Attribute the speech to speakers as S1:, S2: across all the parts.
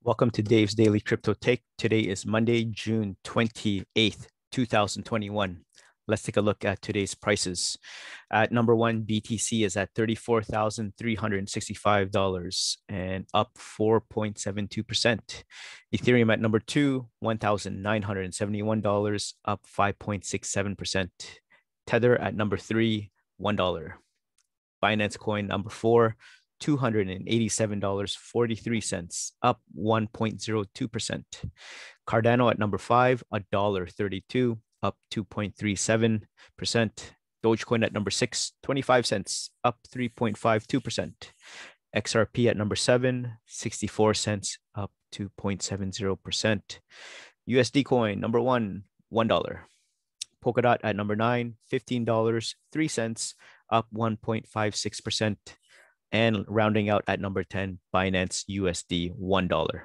S1: Welcome to Dave's Daily Crypto Take. Today is Monday, June 28th, 2021. Let's take a look at today's prices. At number one, BTC is at $34,365 and up 4.72%. Ethereum at number two, $1,971, up 5.67%. Tether at number three, $1. Binance Coin number four, $287.43, up 1.02%. Cardano at number five, $1.32, up 2.37%. Dogecoin at number six, 25 cents, up 3.52%. XRP at number seven, 64 cents, up 2.70%. USD coin number one, $1. Polkadot at number nine, $15.03, up 1.56%. And rounding out at number 10, Binance USD $1.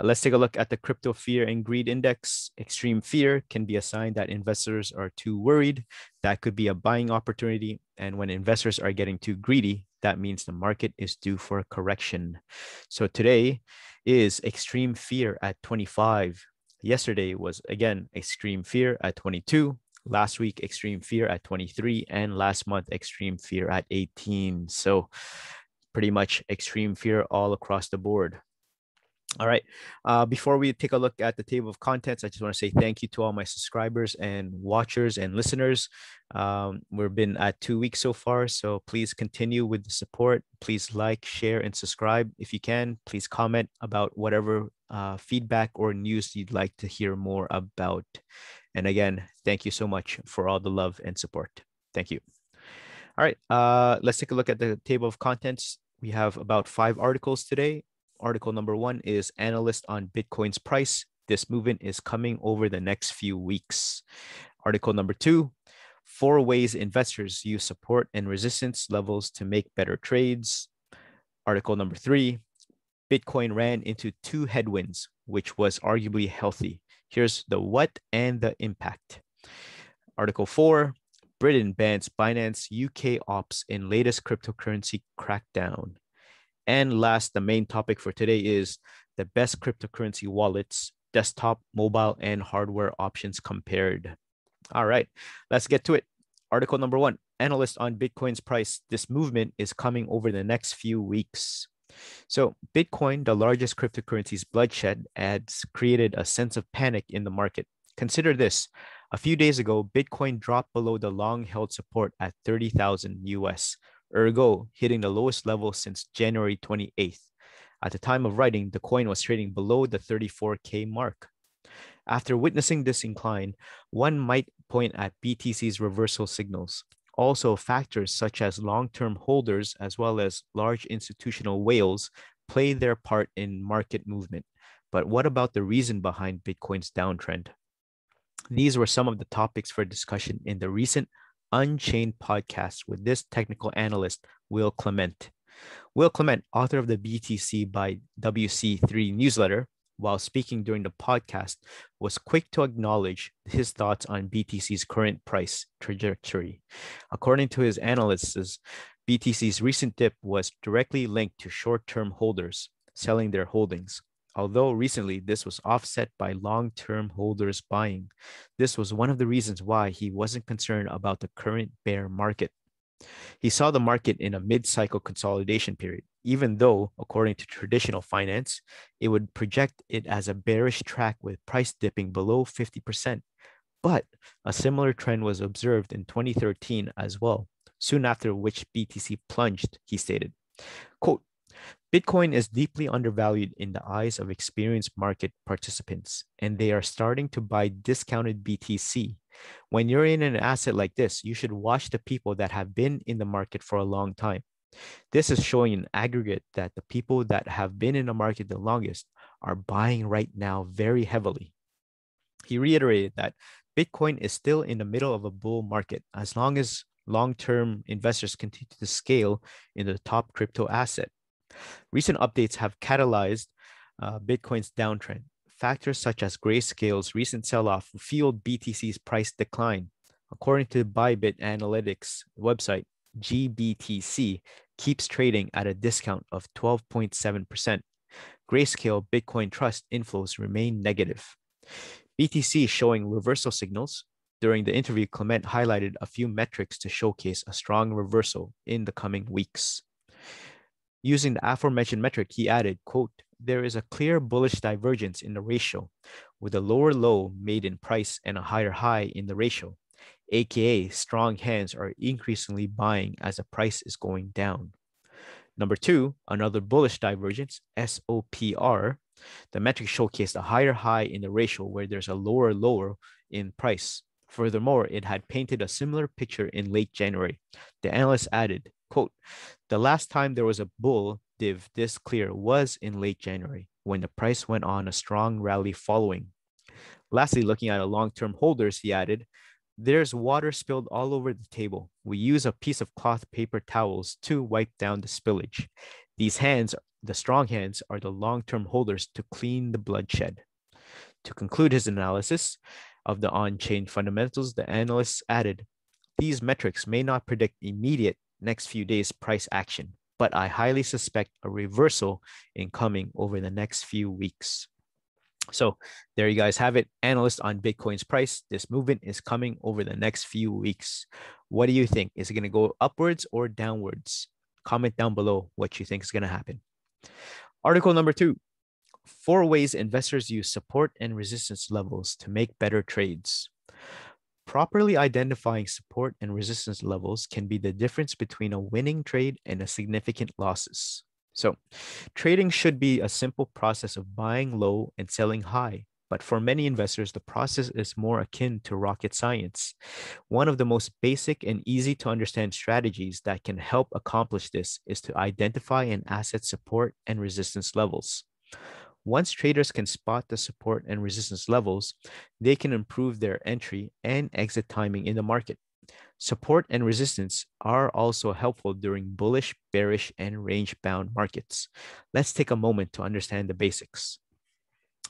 S1: Let's take a look at the crypto fear and greed index. Extreme fear can be a sign that investors are too worried. That could be a buying opportunity. And when investors are getting too greedy, that means the market is due for a correction. So today is extreme fear at 25. Yesterday was, again, extreme fear at 22. Last week, extreme fear at 23, and last month, extreme fear at 18. So pretty much extreme fear all across the board. All right. Before we take a look at the table of contents, I just want to say thank you to all my subscribers and watchers and listeners. We've been at 2 weeks so far, so please continue with the support. Please like, share, and subscribe if you can. Please comment about whatever feedback or news you'd like to hear more about. And again, thank you so much for all the love and support. Thank you. All right. Let's take a look at the table of contents. We have about 5 articles today. Article number one is Analyst on Bitcoin's price. This movement is coming over the next few weeks. Article number two, 4 ways investors use support and resistance levels to make better trades. Article number three, Bitcoin ran into 2 headwinds, which was arguably healthy. Here's the what and the impact. Article 4, Britain bans Binance UK ops in latest cryptocurrency crackdown. And last, the main topic for today is the best cryptocurrency wallets, desktop, mobile, and hardware options compared. All right, let's get to it. Article number one, Analyst on Bitcoin's price. This movement is coming over the next few weeks. So Bitcoin, the largest cryptocurrency's bloodshed, ads created a sense of panic in the market. Consider this. A few days ago, Bitcoin dropped below the long-held support at 30,000 US, ergo hitting the lowest level since January 28th. At the time of writing, the coin was trading below the 34K mark. After witnessing this incline, one might point at BTC's reversal signals. Also, factors such as long-term holders as well as large institutional whales play their part in market movement. But what about the reason behind Bitcoin's downtrend? These were some of the topics for discussion in the recent Unchained podcast with this technical analyst, Will Clement. Will Clement, author of the BTC by WC3 newsletter, while speaking during the podcast, was quick to acknowledge his thoughts on BTC's current price trajectory. According to his analysis, BTC's recent dip was directly linked to short-term holders selling their holdings. Although recently this was offset by long-term holders buying. This was one of the reasons why he wasn't concerned about the current bear market. He saw the market in a mid-cycle consolidation period, even though, according to traditional finance, it would project it as a bearish track with price dipping below 50%. But a similar trend was observed in 2013 as well, soon after which BTC plunged, he stated. Quote, Bitcoin is deeply undervalued in the eyes of experienced market participants, and they are starting to buy discounted BTC. When you're in an asset like this, you should watch the people that have been in the market for a long time. This is showing in aggregate that the people that have been in the market the longest are buying right now very heavily. He reiterated that Bitcoin is still in the middle of a bull market as long as long-term investors continue to scale in the top crypto asset. Recent updates have catalyzed Bitcoin's downtrend. Factors such as Grayscale's recent sell-off fueled BTC's price decline. According to Bybit Analytics website, GBTC keeps trading at a discount of 12.7%. Grayscale Bitcoin Trust inflows remain negative. BTC showing reversal signals. During the interview, Clement highlighted a few metrics to showcase a strong reversal in the coming weeks. Using the aforementioned metric, he added, quote, there is a clear bullish divergence in the ratio, with a lower low made in price and a higher high in the ratio, aka strong hands are increasingly buying as the price is going down. Number two, another bullish divergence, SOPR. The metric showcased a higher high in the ratio where there's a lower low in price. Furthermore, it had painted a similar picture in late January. The analyst added, quote, the last time there was a bull div this clear was in late January when the price went on a strong rally following. Lastly, looking at a long-term holders, he added, there's water spilled all over the table. We use a piece of cloth paper towels to wipe down the spillage. These hands, the strong hands, are the long-term holders to clean the bloodshed. To conclude his analysis of the on-chain fundamentals, the analyst added, these metrics may not predict immediate next few days price action, but I highly suspect a reversal in coming over the next few weeks. So there you guys have it. Analyst on Bitcoin's price. This movement is coming over the next few weeks. What do you think? Is it going to go upwards or downwards? Comment down below what you think is going to happen. Article number 2, 4 ways investors use support and resistance levels to make better trades. Properly identifying support and resistance levels can be the difference between a winning trade and a significant losses. So, trading should be a simple process of buying low and selling high. But for many investors, the process is more akin to rocket science. One of the most basic and easy to understand strategies that can help accomplish this is to identify an asset's support and resistance levels. Once traders can spot the support and resistance levels, they can improve their entry and exit timing in the market. Support and resistance are also helpful during bullish, bearish, and range-bound markets. Let's take a moment to understand the basics.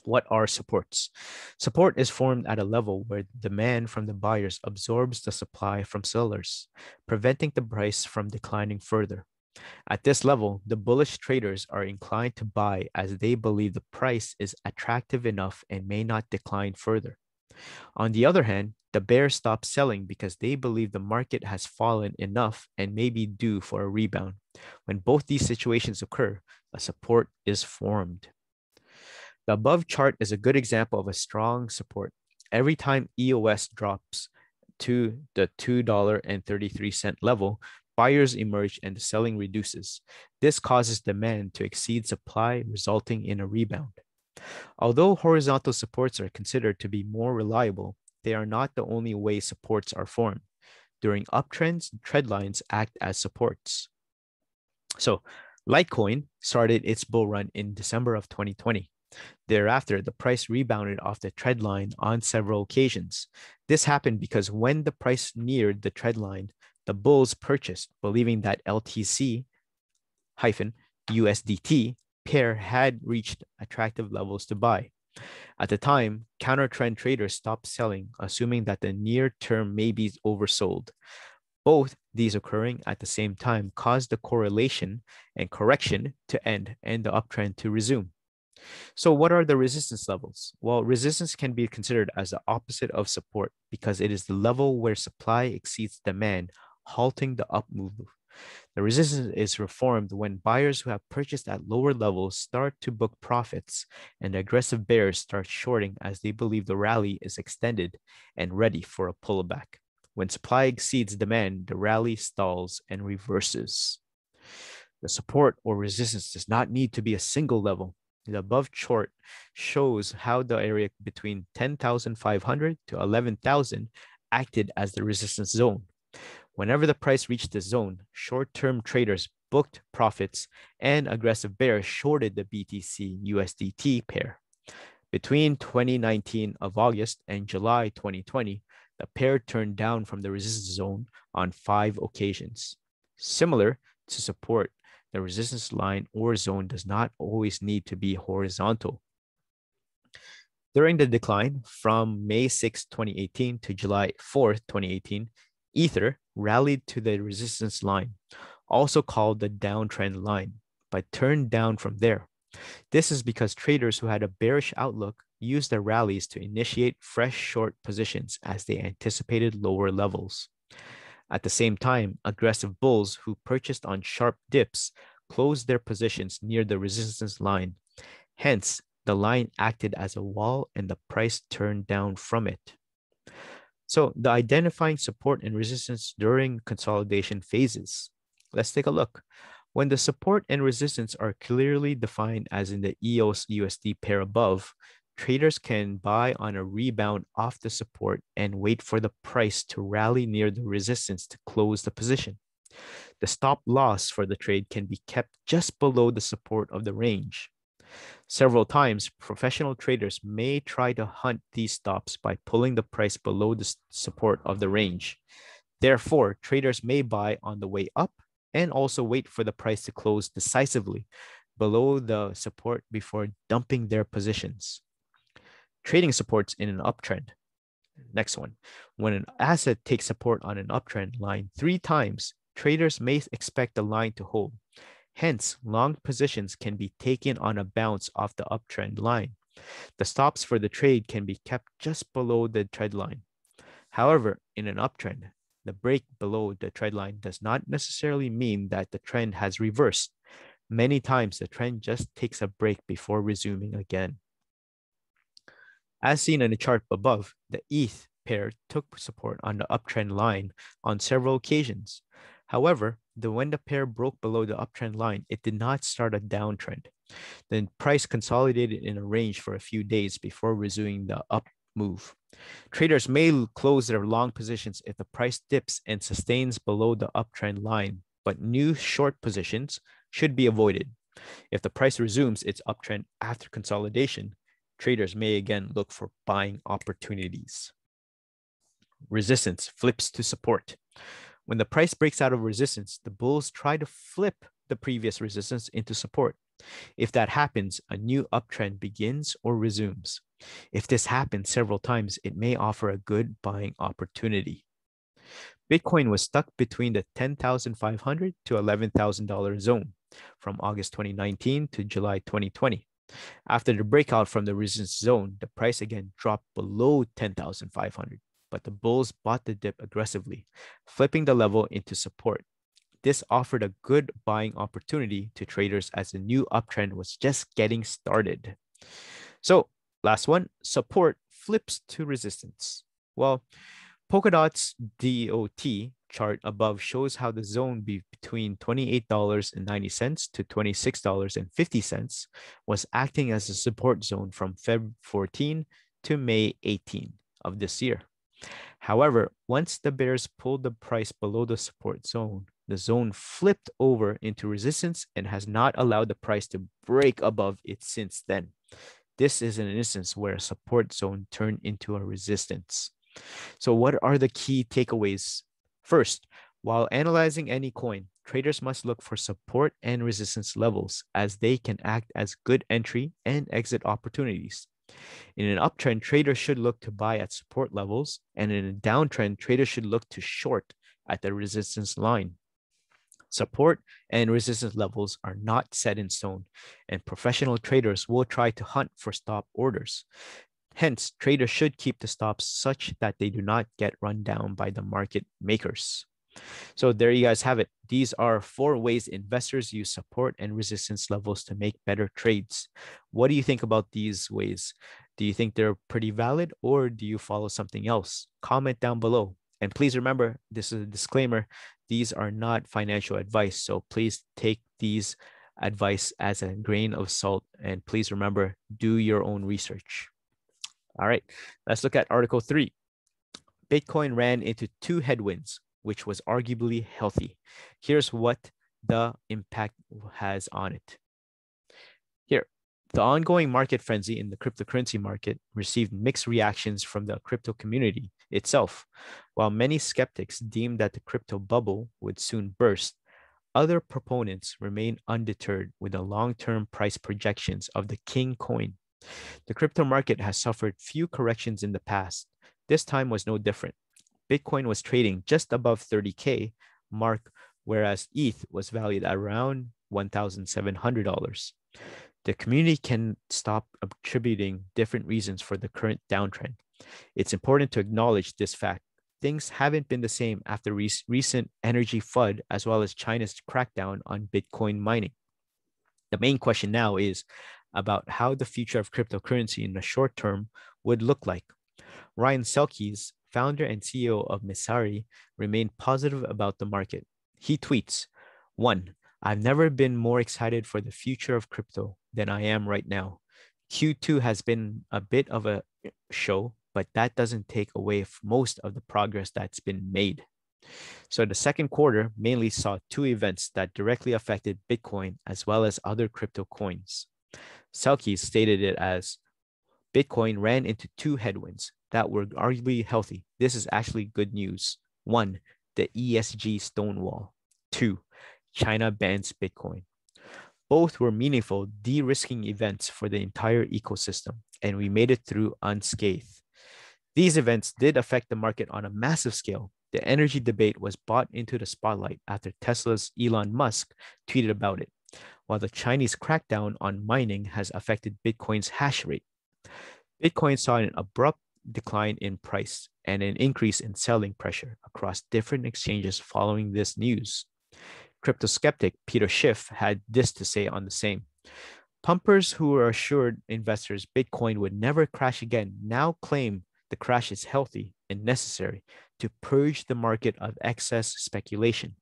S1: What are supports? Support is formed at a level where demand from the buyers absorbs the supply from sellers, preventing the price from declining further. At this level, the bullish traders are inclined to buy as they believe the price is attractive enough and may not decline further. On the other hand, the bears stop selling because they believe the market has fallen enough and may be due for a rebound. When both these situations occur, a support is formed. The above chart is a good example of a strong support. Every time EOS drops to the $2.33 level, buyers emerge and the selling reduces. This causes demand to exceed supply, resulting in a rebound. Although horizontal supports are considered to be more reliable, they are not the only way supports are formed. During uptrends, trend lines act as supports. So, Litecoin started its bull run in December of 2020. Thereafter, the price rebounded off the trend line on several occasions. This happened because when the price neared the trend line, the bulls purchased, believing that LTC-USDT pair had reached attractive levels to buy. At the time, counter-trend traders stopped selling, assuming that the near term may be oversold. Both these occurring at the same time caused the correlation and correction to end and the uptrend to resume. So what are the resistance levels? Well, resistance can be considered as the opposite of support because it is the level where supply exceeds demand, halting the up move. The resistance is formed when buyers who have purchased at lower levels start to book profits and the aggressive bears start shorting as they believe the rally is extended and ready for a pullback. When supply exceeds demand, the rally stalls and reverses. The support or resistance does not need to be a single level. The above chart shows how the area between 10,500 to 11,000 acted as the resistance zone. Whenever the price reached the zone, short-term traders booked profits and aggressive bears shorted the BTC-USDT pair. Between 2019 of August and July 2020, the pair turned down from the resistance zone on 5 occasions. Similar to support, the resistance line or zone does not always need to be horizontal. During the decline from May 6, 2018 to July 4, 2018, Ether rallied to the resistance line, also called the downtrend line, but turned down from there. This is because traders who had a bearish outlook used their rallies to initiate fresh short positions as they anticipated lower levels. At the same time, aggressive bulls who purchased on sharp dips closed their positions near the resistance line. Hence, the line acted as a wall and the price turned down from it. So, the identifying support and resistance during consolidation phases. Let's take a look. When the support and resistance are clearly defined as in the EOS USD pair above, traders can buy on a rebound off the support and wait for the price to rally near the resistance to close the position. The stop loss for the trade can be kept just below the support of the range. Several times, professional traders may try to hunt these stops by pulling the price below the support of the range. Therefore, traders may buy on the way up and also wait for the price to close decisively below the support before dumping their positions. Trading supports in an uptrend. Next one. When an asset takes support on an uptrend line 3 times, traders may expect the line to hold. Hence, long positions can be taken on a bounce off the uptrend line. The stops for the trade can be kept just below the trend line. However, in an uptrend, the break below the trend line does not necessarily mean that the trend has reversed. Many times, the trend just takes a break before resuming again. As seen in the chart above, the ETH pair took support on the uptrend line on several occasions. However, when the pair broke below the uptrend line, it did not start a downtrend. The price consolidated in a range for a few days before resuming the up move. Traders may close their long positions if the price dips and sustains below the uptrend line, but new short positions should be avoided. If the price resumes its uptrend after consolidation, traders may again look for buying opportunities. Resistance flips to support. When the price breaks out of resistance, the bulls try to flip the previous resistance into support. If that happens, a new uptrend begins or resumes. If this happens several times, it may offer a good buying opportunity. Bitcoin was stuck between the $10,500 to $11,000 zone from August 2019 to July 2020. After the breakout from the resistance zone, the price again dropped below 10,500, but the bulls bought the dip aggressively, flipping the level into support. This offered a good buying opportunity to traders as the new uptrend was just getting started. So, last one, support flips to resistance. Well, Polkadot's DOT chart above shows how the zone between $28.90 to $26.50 was acting as a support zone from Feb 14 to May 18 of this year. However, once the bears pulled the price below the support zone, the zone flipped over into resistance and has not allowed the price to break above it since then. This is an instance where a support zone turned into a resistance. So what are the key takeaways? First, while analyzing any coin, traders must look for support and resistance levels as they can act as good entry and exit opportunities. In an uptrend, traders should look to buy at support levels, and in a downtrend, traders should look to short at the resistance line. Support and resistance levels are not set in stone, and professional traders will try to hunt for stop orders. Hence, traders should keep the stops such that they do not get run down by the market makers. So there you guys have it. These are 4 ways investors use support and resistance levels to make better trades. What do you think about these ways? Do you think they're pretty valid, or do you follow something else? Comment down below. And please remember, this is a disclaimer. These are not financial advice. So please take these advice as a grain of salt. And please remember, do your own research. All right, let's look at Article 3. Bitcoin ran into 2 headwinds, which was arguably healthy. Here's what the impact has on it. Here, the ongoing market frenzy in the cryptocurrency market received mixed reactions from the crypto community itself. While many skeptics deemed that the crypto bubble would soon burst, other proponents remain undeterred with the long-term price projections of the king coin. The crypto market has suffered few corrections in the past. This time was no different. Bitcoin was trading just above 30K mark, whereas ETH was valued at around $1,700. The community can stop attributing different reasons for the current downtrend. It's important to acknowledge this fact. Things haven't been the same after recent energy FUD as well as China's crackdown on Bitcoin mining. The main question now is about how the future of cryptocurrency in the short term would look like. Ryan Selkes, founder and CEO of Messari, remained positive about the market. He tweets, 1. I've never been more excited for the future of crypto than I am right now. Q2 has been a bit of a show, but that doesn't take away most of the progress that's been made. So the second quarter mainly saw two events that directly affected Bitcoin as well as other crypto coins. Selkes stated it as Bitcoin ran into two headwinds that were arguably healthy. This is actually good news. 1. The ESG stonewall. 2. China bans Bitcoin. Both were meaningful de-risking events for the entire ecosystem, and we made it through unscathed. These events did affect the market on a massive scale. The energy debate was brought into the spotlight after Tesla's Elon Musk tweeted about it, while the Chinese crackdown on mining has affected Bitcoin's hash rate. Bitcoin saw an abrupt decline in price and an increase in selling pressure across different exchanges following this news. Crypto skeptic Peter Schiff had this to say on the same. Pumpers who were assured investors Bitcoin would never crash again now claim the crash is healthy and necessary to purge the market of excess speculation.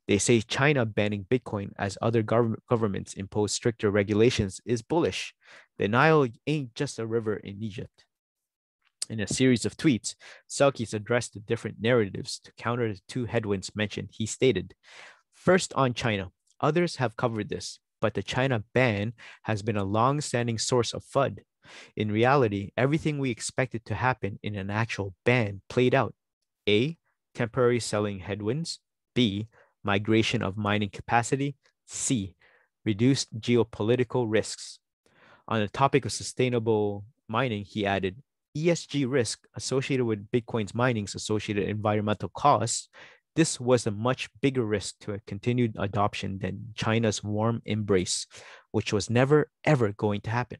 S1: They say China banning Bitcoin as other governments impose stricter regulations is bullish. The Nile ain't just a river in Egypt. In a series of tweets, Selkes addressed the different narratives to counter the two headwinds mentioned. He stated, first on China, others have covered this, but the China ban has been a long-standing source of FUD. In reality, everything we expected to happen in an actual ban played out. A. Temporary selling headwinds. B. Migration of mining capacity. C. Reduced geopolitical risks. On the topic of sustainable mining, he added, ESG risk associated with Bitcoin's mining's associated environmental costs. This was a much bigger risk to a continued adoption than China's warm embrace, which was never, ever going to happen.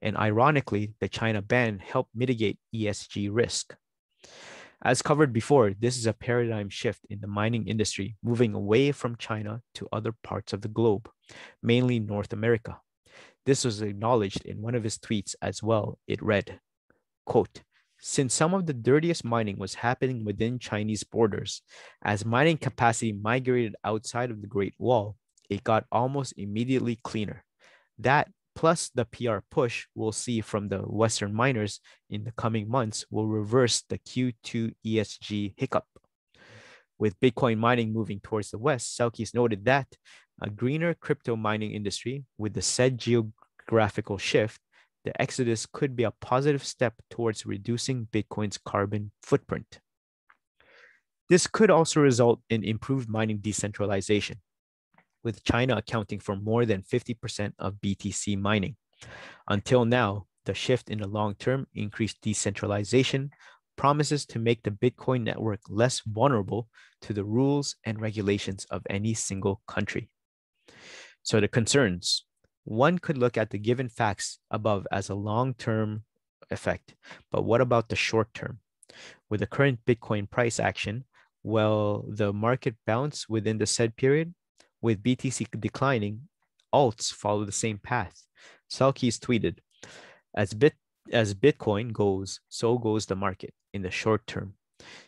S1: And ironically, the China ban helped mitigate ESG risk. As covered before, this is a paradigm shift in the mining industry, moving away from China to other parts of the globe, mainly North America. This was acknowledged in one of his tweets as well. It read, quote, since some of the dirtiest mining was happening within Chinese borders, as mining capacity migrated outside of the Great Wall, it got almost immediately cleaner. That plus the PR push we'll see from the Western miners in the coming months will reverse the Q2 ESG hiccup. With Bitcoin mining moving towards the West, Selkes noted that a greener crypto mining industry with the said geographical shift, the exodus could be a positive step towards reducing Bitcoin's carbon footprint. This could also result in improved mining decentralization, with China accounting for more than 50% of BTC mining. Until now, the shift in the long-term increased decentralization promises to make the Bitcoin network less vulnerable to the rules and regulations of any single country. So the concerns. One could look at the given facts above as a long-term effect, but what about the short term? With the current Bitcoin price action, will the market bounce within the said period? With BTC declining, alts follow the same path. Selkes tweeted, as Bitcoin goes, so goes the market in the short term.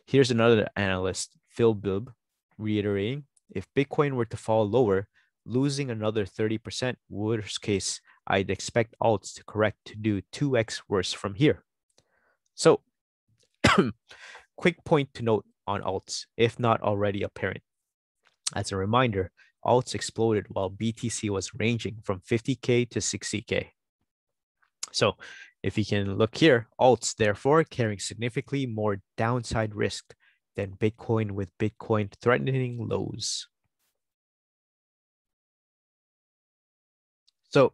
S1: Here's another analyst, Phil Bibb, reiterating, if Bitcoin were to fall lower, losing another 30%, worst case, I'd expect alts to correct to do 2x worse from here. So, quick point to note on alts, if not already apparent. As a reminder, alts exploded while BTC was ranging from 50K to 60K. So if you can look here, alts therefore carrying significantly more downside risk than Bitcoin, with Bitcoin threatening lows. So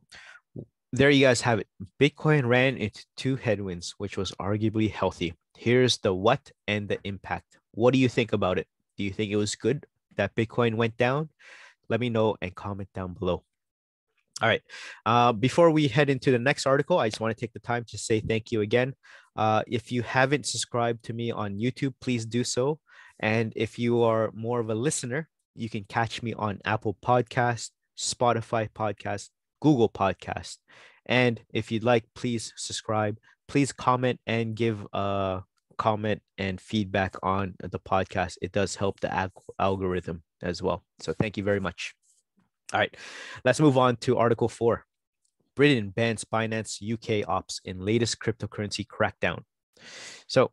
S1: there you guys have it. Bitcoin ran into two headwinds, which was arguably healthy. Here's the what and the impact. What do you think about it? Do you think it was good that Bitcoin went down? Let me know and comment down below. All right. Before we head into the next article, I just want to take the time to say thank you again. If you haven't subscribed to me on YouTube, please do so. And if you are more of a listener, you can catch me on Apple Podcast, Spotify Podcast, Google Podcast. And if you'd like, please subscribe. Please comment and give a comment and feedback on the podcast. It does help the algorithm as well. So thank you very much. All right, let's move on to Article 4. Britain bans Binance UK ops in latest cryptocurrency crackdown. So,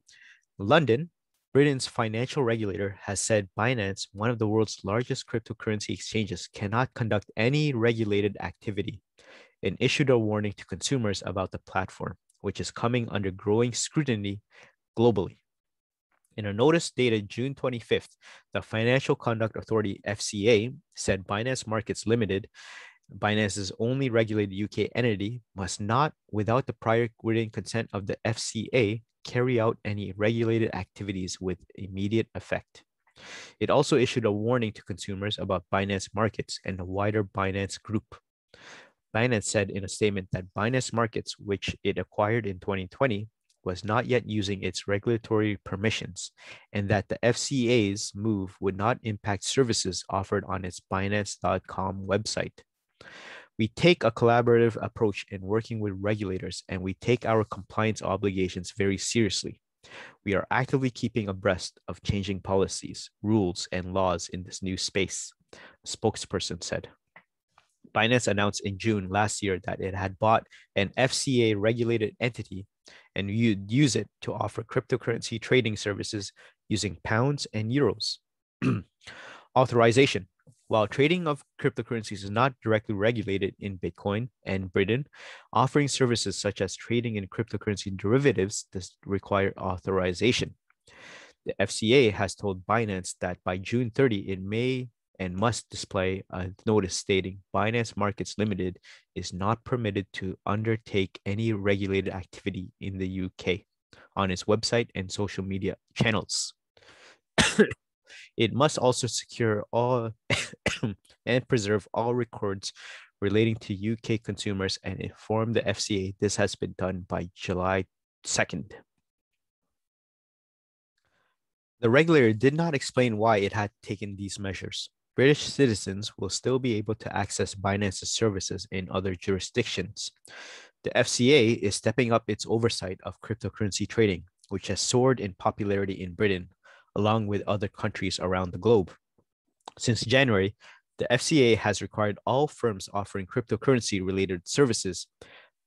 S1: London, Britain's financial regulator, has said Binance, one of the world's largest cryptocurrency exchanges, cannot conduct any regulated activity and issued a warning to consumers about the platform, which is coming under growing scrutiny globally. In a notice dated June 25th, the Financial Conduct Authority (FCA) said Binance Markets Limited, Binance's only regulated UK entity, must not, without the prior written consent of the FCA, carry out any regulated activities with immediate effect. It also issued a warning to consumers about Binance Markets and the wider Binance Group. Binance said in a statement that Binance Markets, which it acquired in 2020, was not yet using its regulatory permissions, and that the FCA's move would not impact services offered on its Binance.com website. We take a collaborative approach in working with regulators, and we take our compliance obligations very seriously. We are actively keeping abreast of changing policies, rules, and laws in this new space, a spokesperson said. Binance announced in June last year that it had bought an FCA regulated entity and you'd use it to offer cryptocurrency trading services using pounds and euros. Authorization. While trading of cryptocurrencies is not directly regulated in Bitcoin and Britain, offering services such as trading in cryptocurrency derivatives does require authorization. The FCA has told Binance that by June 30, it may and must display a notice stating Binance Markets Limited is not permitted to undertake any regulated activity in the UK on its website and social media channels. It must also secure all and preserve all records relating to UK consumers and inform the FCA this has been done by July 2nd. The regulator did not explain why it had taken these measures. British citizens will still be able to access Binance's services in other jurisdictions. The FCA is stepping up its oversight of cryptocurrency trading, which has soared in popularity in Britain, along with other countries around the globe. Since January, the FCA has required all firms offering cryptocurrency-related services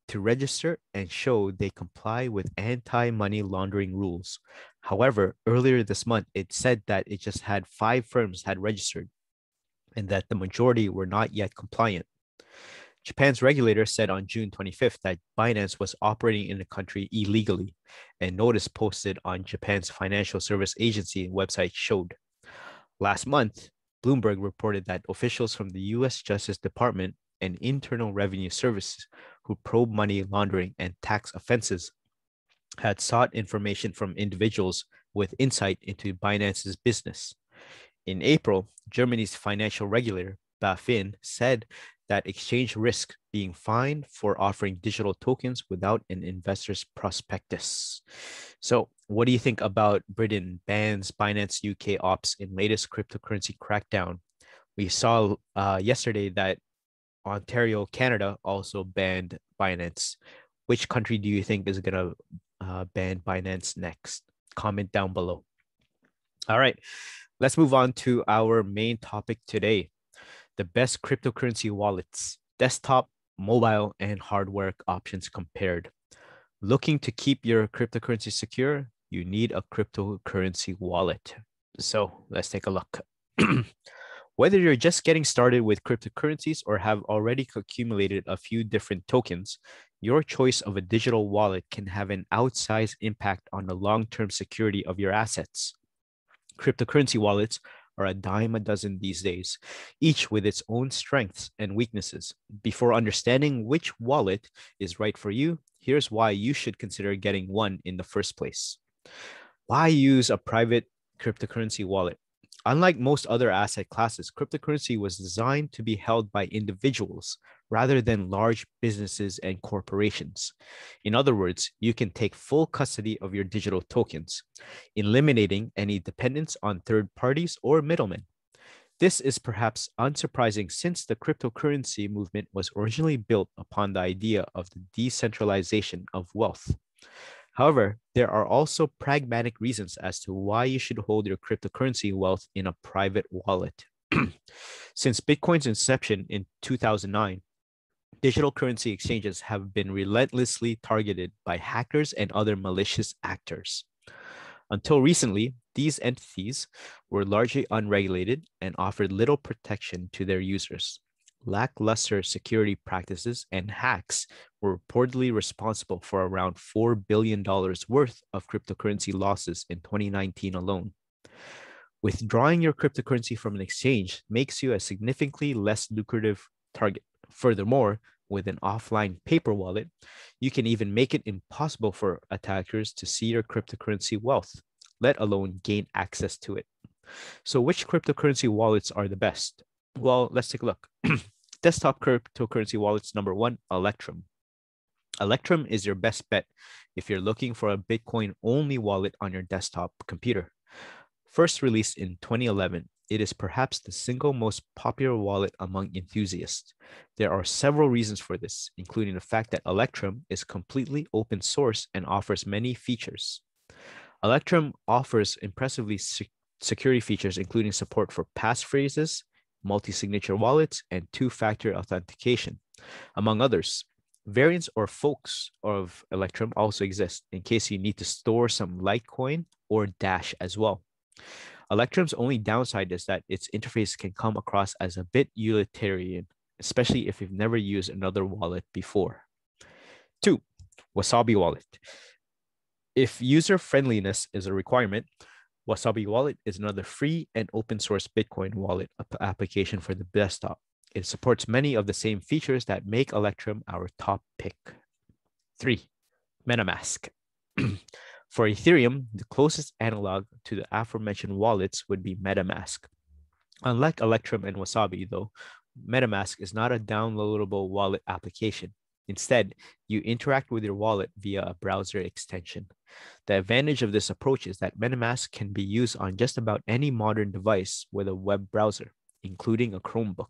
S1: to register and show they comply with anti-money laundering rules. However, earlier this month, it said that it just had 5 firms had registered and that the majority were not yet compliant. Japan's regulator said on June 25th that Binance was operating in the country illegally, and notice posted on Japan's financial service agency website showed. Last month, Bloomberg reported that officials from the U.S. Justice Department and Internal Revenue Service who probe money laundering and tax offenses had sought information from individuals with insight into Binance's business. In April, Germany's financial regulator, BaFin, said that exchange risked being fined for offering digital tokens without an investor's prospectus. So, what do you think about Britain bans Binance UK ops in latest cryptocurrency crackdown? We saw yesterday that Ontario, Canada also banned Binance. Which country do you think is going to ban Binance next? Comment down below. All right, let's move on to our main topic today. The best cryptocurrency wallets, desktop, mobile, and hardware options compared. Looking to keep your cryptocurrency secure, you need a cryptocurrency wallet. So let's take a look. Whether you're just getting started with cryptocurrencies or have already accumulated a few different tokens, your choice of a digital wallet can have an outsized impact on the long-term security of your assets. Cryptocurrency wallets are a dime a dozen these days, each with its own strengths and weaknesses. Before understanding which wallet is right for you, here's why you should consider getting one in the first place. Why use a private cryptocurrency wallet? Unlike most other asset classes, cryptocurrency was designed to be held by individuals rather than large businesses and corporations. In other words, you can take full custody of your digital tokens, eliminating any dependence on third parties or middlemen. This is perhaps unsurprising since the cryptocurrency movement was originally built upon the idea of the decentralization of wealth. However, there are also pragmatic reasons as to why you should hold your cryptocurrency wealth in a private wallet. Since Bitcoin's inception in 2009, digital currency exchanges have been relentlessly targeted by hackers and other malicious actors. Until recently, these entities were largely unregulated and offered little protection to their users. Lackluster security practices and hacks were reportedly responsible for around $4 billion worth of cryptocurrency losses in 2019 alone. Withdrawing your cryptocurrency from an exchange makes you a significantly less lucrative target. Furthermore, with an offline paper wallet, you can even make it impossible for attackers to see your cryptocurrency wealth, let alone gain access to it. So, which cryptocurrency wallets are the best? Well, let's take a look. Desktop cryptocurrency wallets number one, Electrum. Electrum is your best bet if you're looking for a Bitcoin only wallet on your desktop computer. First released in 2011, it is perhaps the single most popular wallet among enthusiasts. There are several reasons for this, including the fact that Electrum is completely open source and offers many features. Electrum offers impressively security features, including support for passphrases, multi-signature wallets, and two-factor authentication, among others. Variants or forks of Electrum also exist in case you need to store some Litecoin or Dash as well. Electrum's only downside is that its interface can come across as a bit utilitarian, especially if you've never used another wallet before. 2. Wasabi Wallet. If user friendliness is a requirement, Wasabi Wallet is another free and open source Bitcoin wallet application for the desktop. It supports many of the same features that make Electrum our top pick. 3. MetaMask. For Ethereum, the closest analog to the aforementioned wallets would be MetaMask. Unlike Electrum and Wasabi, though, MetaMask is not a downloadable wallet application. Instead, you interact with your wallet via a browser extension. The advantage of this approach is that MetaMask can be used on just about any modern device with a web browser, including a Chromebook.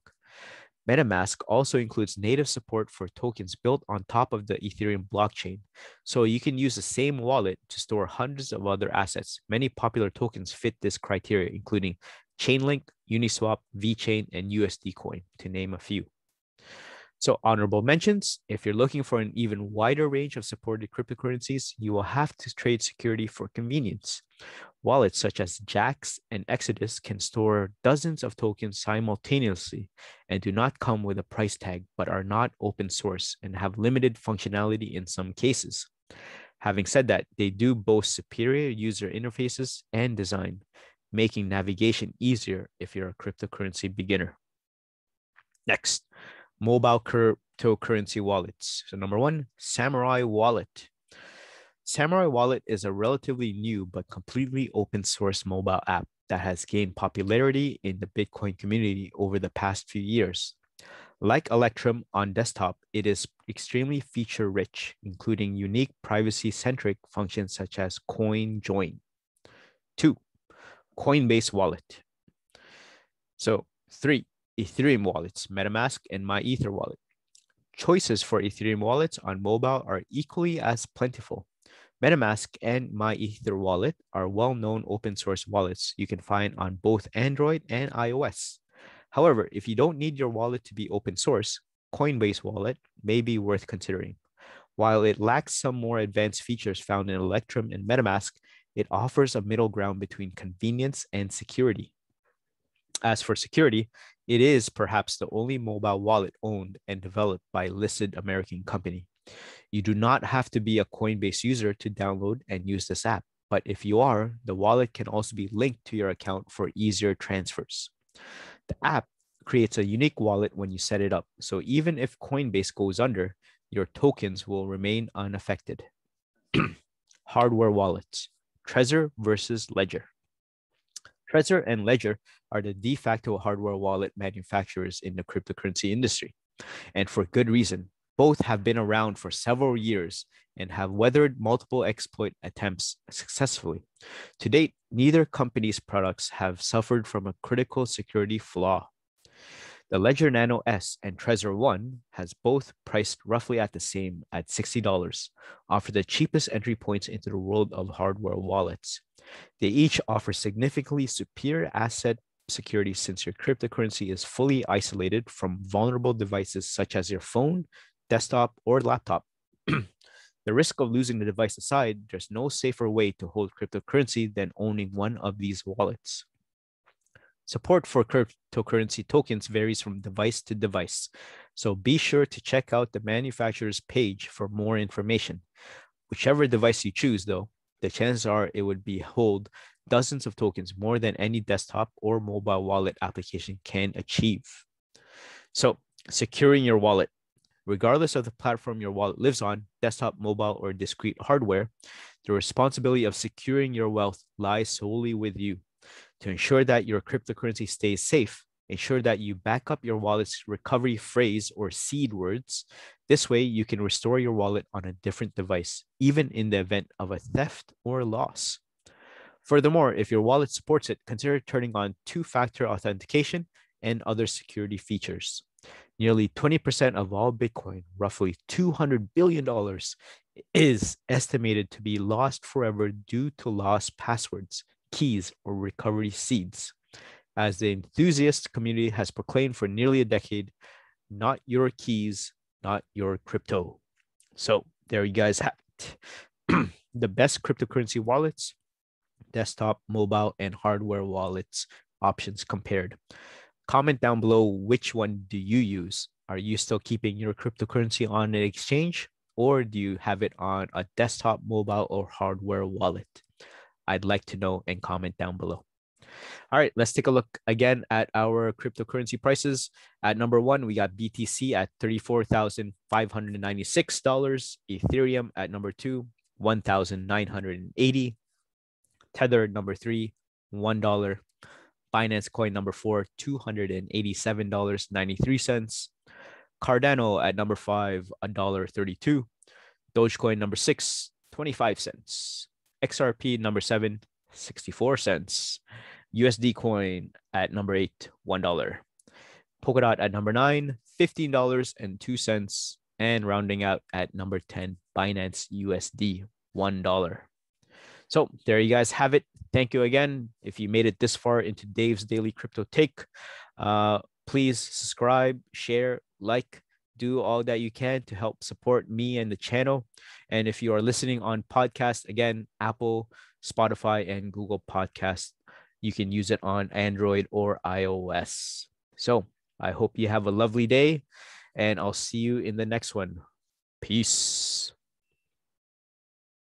S1: MetaMask also includes native support for tokens built on top of the Ethereum blockchain, so you can use the same wallet to store hundreds of other assets. Many popular tokens fit this criteria, including Chainlink, Uniswap, VeChain, and USD Coin, to name a few. So honorable mentions, if you're looking for an even wider range of supported cryptocurrencies, you will have to trade security for convenience. Wallets such as Jax and Exodus can store dozens of tokens simultaneously and do not come with a price tag, but are not open source and have limited functionality in some cases. Having said that, they do boast superior user interfaces and design, making navigation easier if you're a cryptocurrency beginner. Next, mobile cryptocurrency wallets. So number one, Samurai Wallet. Samurai Wallet is a relatively new but completely open source mobile app that has gained popularity in the Bitcoin community over the past few years. Like Electrum on desktop, it is extremely feature rich, including unique privacy-centric functions such as coin join. 2. Coinbase Wallet. So 3. Ethereum wallets, MetaMask and MyEther wallet. Choices for Ethereum wallets on mobile are equally as plentiful. MetaMask and MyEther wallet are well-known open source wallets you can find on both Android and iOS. However, if you don't need your wallet to be open source, Coinbase wallet may be worth considering. While it lacks some more advanced features found in Electrum and MetaMask, it offers a middle ground between convenience and security. As for security, it is perhaps the only mobile wallet owned and developed by a listed American company. You do not have to be a Coinbase user to download and use this app, but if you are, the wallet can also be linked to your account for easier transfers. The app creates a unique wallet when you set it up, so even if Coinbase goes under, your tokens will remain unaffected. Hardware wallets, Trezor versus Ledger. Trezor and Ledger are the de facto hardware wallet manufacturers in the cryptocurrency industry. and for good reason. Both have been around for several years and have weathered multiple exploit attempts successfully. To date, neither company's products have suffered from a critical security flaw. The Ledger Nano S and Trezor One has both priced roughly at the same at $60, offer the cheapest entry points into the world of hardware wallets. They each offer significantly superior asset security since your cryptocurrency is fully isolated from vulnerable devices such as your phone, desktop, or laptop. The risk of losing the device aside, there's no safer way to hold cryptocurrency than owning one of these wallets. Support for cryptocurrency tokens varies from device to device, so be sure to check out the manufacturer's page for more information. Whichever device you choose, though, the chances are it would hold dozens of tokens, more than any desktop or mobile wallet application can achieve. So, securing your wallet. Regardless of the platform your wallet lives on, desktop, mobile, or discrete hardware, the responsibility of securing your wealth lies solely with you. To ensure that your cryptocurrency stays safe, ensure that you back up your wallet's recovery phrase or seed words. This way, you can restore your wallet on a different device, even in the event of a theft or loss. Furthermore, if your wallet supports it, consider turning on two-factor authentication and other security features. Nearly 20% of all Bitcoin, roughly $200 billion, is estimated to be lost forever due to lost passwords, keys, or recovery seeds. As the enthusiast community has proclaimed for nearly a decade, not your keys, not your crypto. So there you guys have it. The best cryptocurrency wallets, desktop, mobile, and hardware wallets options compared. Comment down below, which one do you use? Are you still keeping your cryptocurrency on an exchange, or do you have it on a desktop, mobile, or hardware wallet? I'd like to know and comment down below. All right, let's take a look again at our cryptocurrency prices. At number one, we got BTC at $34,596. Ethereum at number two, $1,980. Tether number three, $1. Binance Coin number four, $287.93. Cardano at number five, $1.32. Dogecoin number six, 25 cents. XRP number seven, 64 cents. USD coin at number eight, $1. Polkadot at number nine, $15.02. And rounding out at number 10, Binance USD, $1. So there you guys have it. Thank you again. If you made it this far into Dave's Daily Crypto Take, please subscribe, share, like, do all that you can to help support me and the channel. And if you are listening on podcast, again, Apple, Spotify, and Google Podcast, you can use it on Android or iOS. So I hope you have a lovely day, and I'll see you in the next one. Peace.